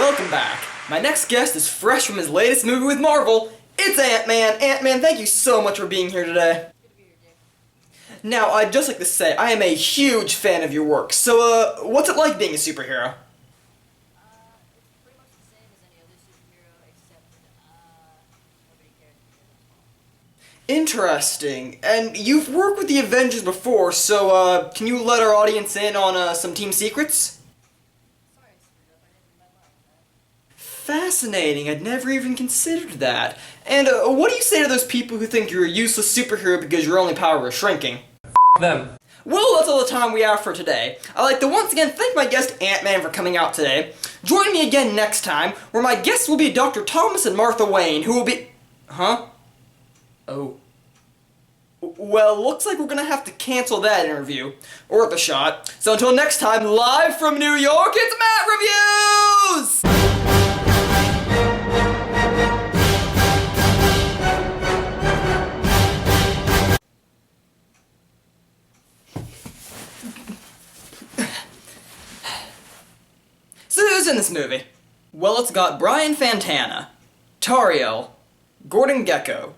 Welcome back. My next guest is fresh from his latest movie with Marvel. It's Ant-Man. Ant-Man, thank you so much for being here today. Now, I'd just like to say, I am a huge fan of your work. So, what's it like being a superhero? It's pretty much the same as any other superhero, except nobody cares because it's small. Interesting. And you've worked with the Avengers before, so, can you let our audience in on, some team secrets? Sorry, screwed up. I didn't read my line on that. Fascinating. I'd never even considered that. And, what do you say to those people who think you're a useless superhero because your only power is shrinking? Them. Well, that's all the time we have for today. I'd like to once again thank my guest Ant-Man for coming out today. Join me again next time, where my guests will be Dr. Thomas and Martha Wayne, who will be... Huh? Oh. Well, looks like we're gonna have to cancel that interview. Or the shot. So until next time, live from New York, it's Matt Reviews! So who's in this movie? Well, it's got Brian Fantana, Tariel, Gordon Gekko,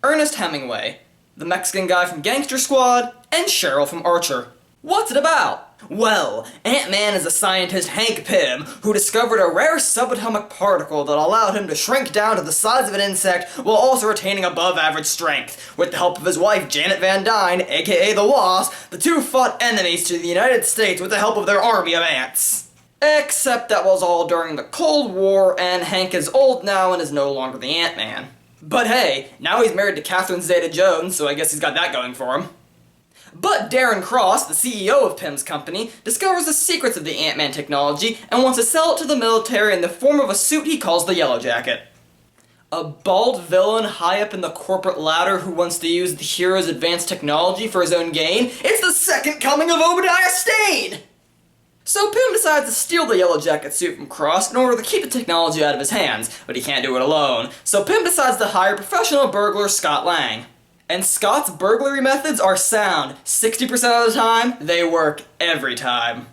Ernest Hemingway, the Mexican guy from Gangster Squad, and Cheryl from Archer. What's it about? Well, Ant-Man is a scientist, Hank Pym, who discovered a rare subatomic particle that allowed him to shrink down to the size of an insect while also retaining above-average strength. With the help of his wife, Janet Van Dyne, aka the Wasp, the two fought enemies to the United States with the help of their army of ants. Except that was all during the Cold War, and Hank is old now and is no longer the Ant-Man. But hey, now he's married to Catherine Zeta-Jones, so I guess he's got that going for him. But Darren Cross, the CEO of Pym's company, discovers the secrets of the Ant-Man technology and wants to sell it to the military in the form of a suit he calls the Yellow Jacket. A bald villain high up in the corporate ladder who wants to use the hero's advanced technology for his own gain? It's the second coming of Obadiah Stane! So Pym decides to steal the Yellow Jacket suit from Cross in order to keep the technology out of his hands, but he can't do it alone. So Pym decides to hire professional burglar Scott Lang. And Scott's burglary methods are sound. 60% of the time, they work every time.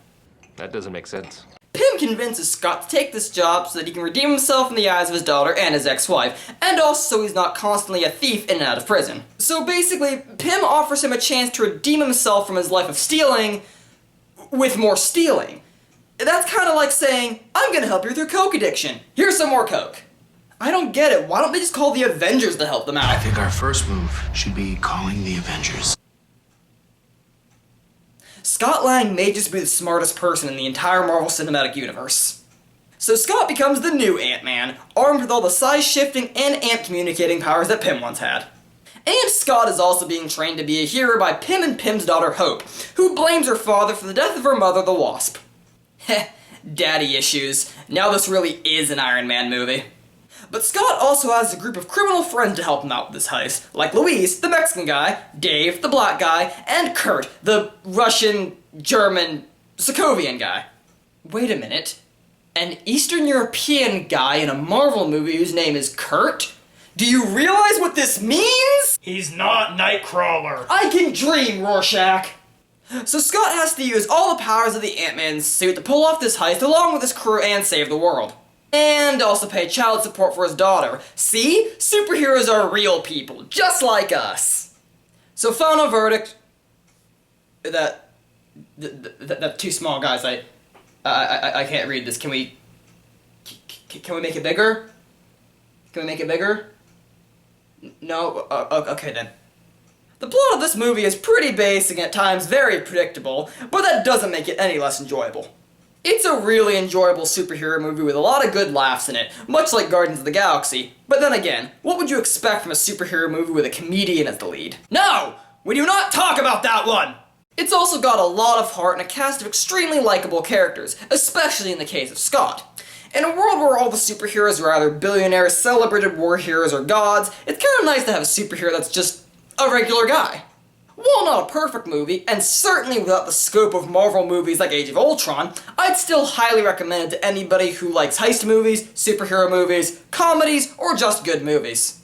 That doesn't make sense. Pym convinces Scott to take this job so that he can redeem himself in the eyes of his daughter and his ex-wife, and also so he's not constantly a thief in and out of prison. So basically, Pym offers him a chance to redeem himself from his life of stealing with more stealing. That's kind of like saying, I'm gonna help you with your coke addiction. Here's some more coke. I don't get it. Why don't they just call the Avengers to help them out? I think our first move should be calling the Avengers. Scott Lang may just be the smartest person in the entire Marvel Cinematic Universe. So Scott becomes the new Ant-Man, armed with all the size-shifting and ant-communicating powers that Pym once had. And Scott is also being trained to be a hero by Pym and Pym's daughter Hope, who blames her father for the death of her mother, the Wasp. Heh, daddy issues. Now this really is an Iron Man movie. But Scott also has a group of criminal friends to help him out with this heist, like Luis, the Mexican guy, Dave, the black guy, and Kurt, the Russian, German, Sokovian guy. Wait a minute. An Eastern European guy in a Marvel movie whose name is Kurt? Do you realize what this means? He's not Nightcrawler. I can dream, Rorschach! So Scott has to use all the powers of the Ant-Man suit to pull off this heist along with his crew and save the world. And also pay child support for his daughter. See? Superheroes are real people, just like us. So final verdict... That too small, guys. I can't read this. Can we make it bigger? Can we make it bigger? No? Okay then. The plot of this movie is pretty basic and at times very predictable, but that doesn't make it any less enjoyable. It's a really enjoyable superhero movie with a lot of good laughs in it, much like Guardians of the Galaxy. But then again, what would you expect from a superhero movie with a comedian as the lead? No! We do not talk about that one! It's also got a lot of heart and a cast of extremely likable characters, especially in the case of Scott. In a world where all the superheroes are either billionaires, celebrated war heroes, or gods, it's kinda nice to have a superhero that's just a regular guy. While not a perfect movie, and certainly without the scope of Marvel movies like Age of Ultron, I'd still highly recommend it to anybody who likes heist movies, superhero movies, comedies, or just good movies.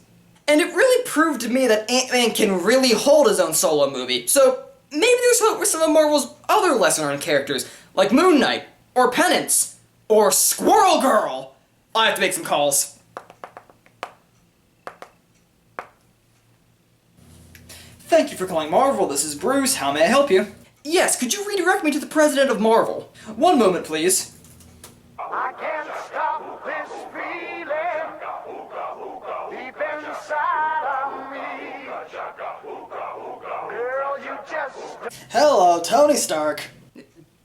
And it really proved to me that Ant-Man can really hold his own solo movie, so maybe there's hope for some of Marvel's other lesser-known characters, like Moon Knight, or Penance, or Squirrel Girl? I have to make some calls. Thank you for calling Marvel. This is Bruce. How may I help you? Yes, could you redirect me to the president of Marvel? One moment, please. I can't stop this feeling deep inside of me. Girl, you just... Hello, Tony Stark.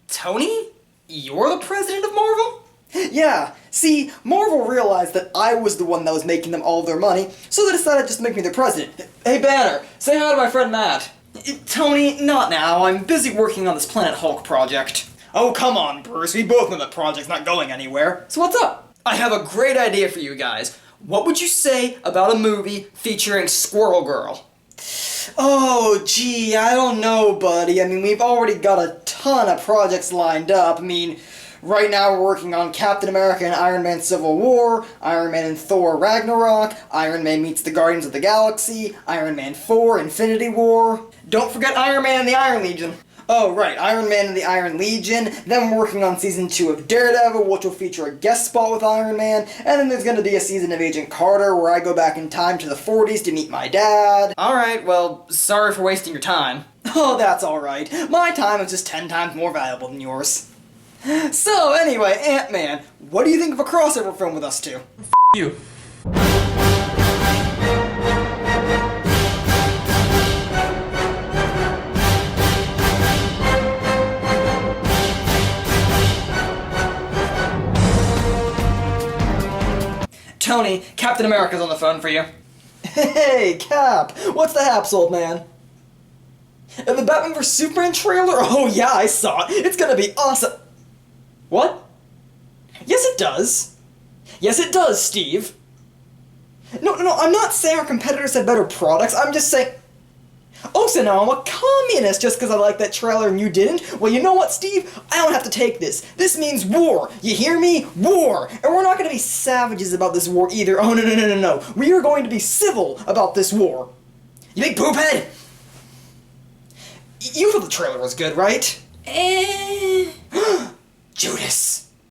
Tony? You're the president of Marvel? Yeah, see, Marvel realized that I was the one that was making them all their money, so they decided just to make me the president. Hey Banner, say hi to my friend Matt. Tony, not now. I'm busy working on this Planet Hulk project. Oh, come on, Bruce. We both know that project's not going anywhere. So what's up? I have a great idea for you guys. What would you say about a movie featuring Squirrel Girl? Oh, gee, I don't know, buddy. I mean, we've already got a ton of projects lined up. I mean, right now we're working on Captain America and Iron Man Civil War, Iron Man and Thor Ragnarok, Iron Man meets the Guardians of the Galaxy, Iron Man 4 Infinity War. Don't forget Iron Man and the Iron Legion. Oh, right, Iron Man and the Iron Legion. Then we're working on Season 2 of Daredevil, which will feature a guest spot with Iron Man. And then there's gonna be a season of Agent Carter, where I go back in time to the 40s to meet my dad. Alright, well, sorry for wasting your time. Oh, that's alright. My time is just 10 times more valuable than yours. So, anyway, Ant-Man, what do you think of a crossover film with us two? You. Tony, Captain America's on the phone for you. Hey, Cap! What's the haps, old man? The Batman vs Superman trailer? Oh yeah, I saw it. It's gonna be awesome. What? Yes, it does. Yes, it does, Steve. No, I'm not saying our competitors had better products. I'm just saying... Oh, so now I'm a communist just because I like that trailer and you didn't? Well, you know what, Steve? I don't have to take this. This means war. You hear me? War. And we're not going to be savages about this war either. Oh, no. We are going to be civil about this war. You big poophead! You thought the trailer was good, right? Judas.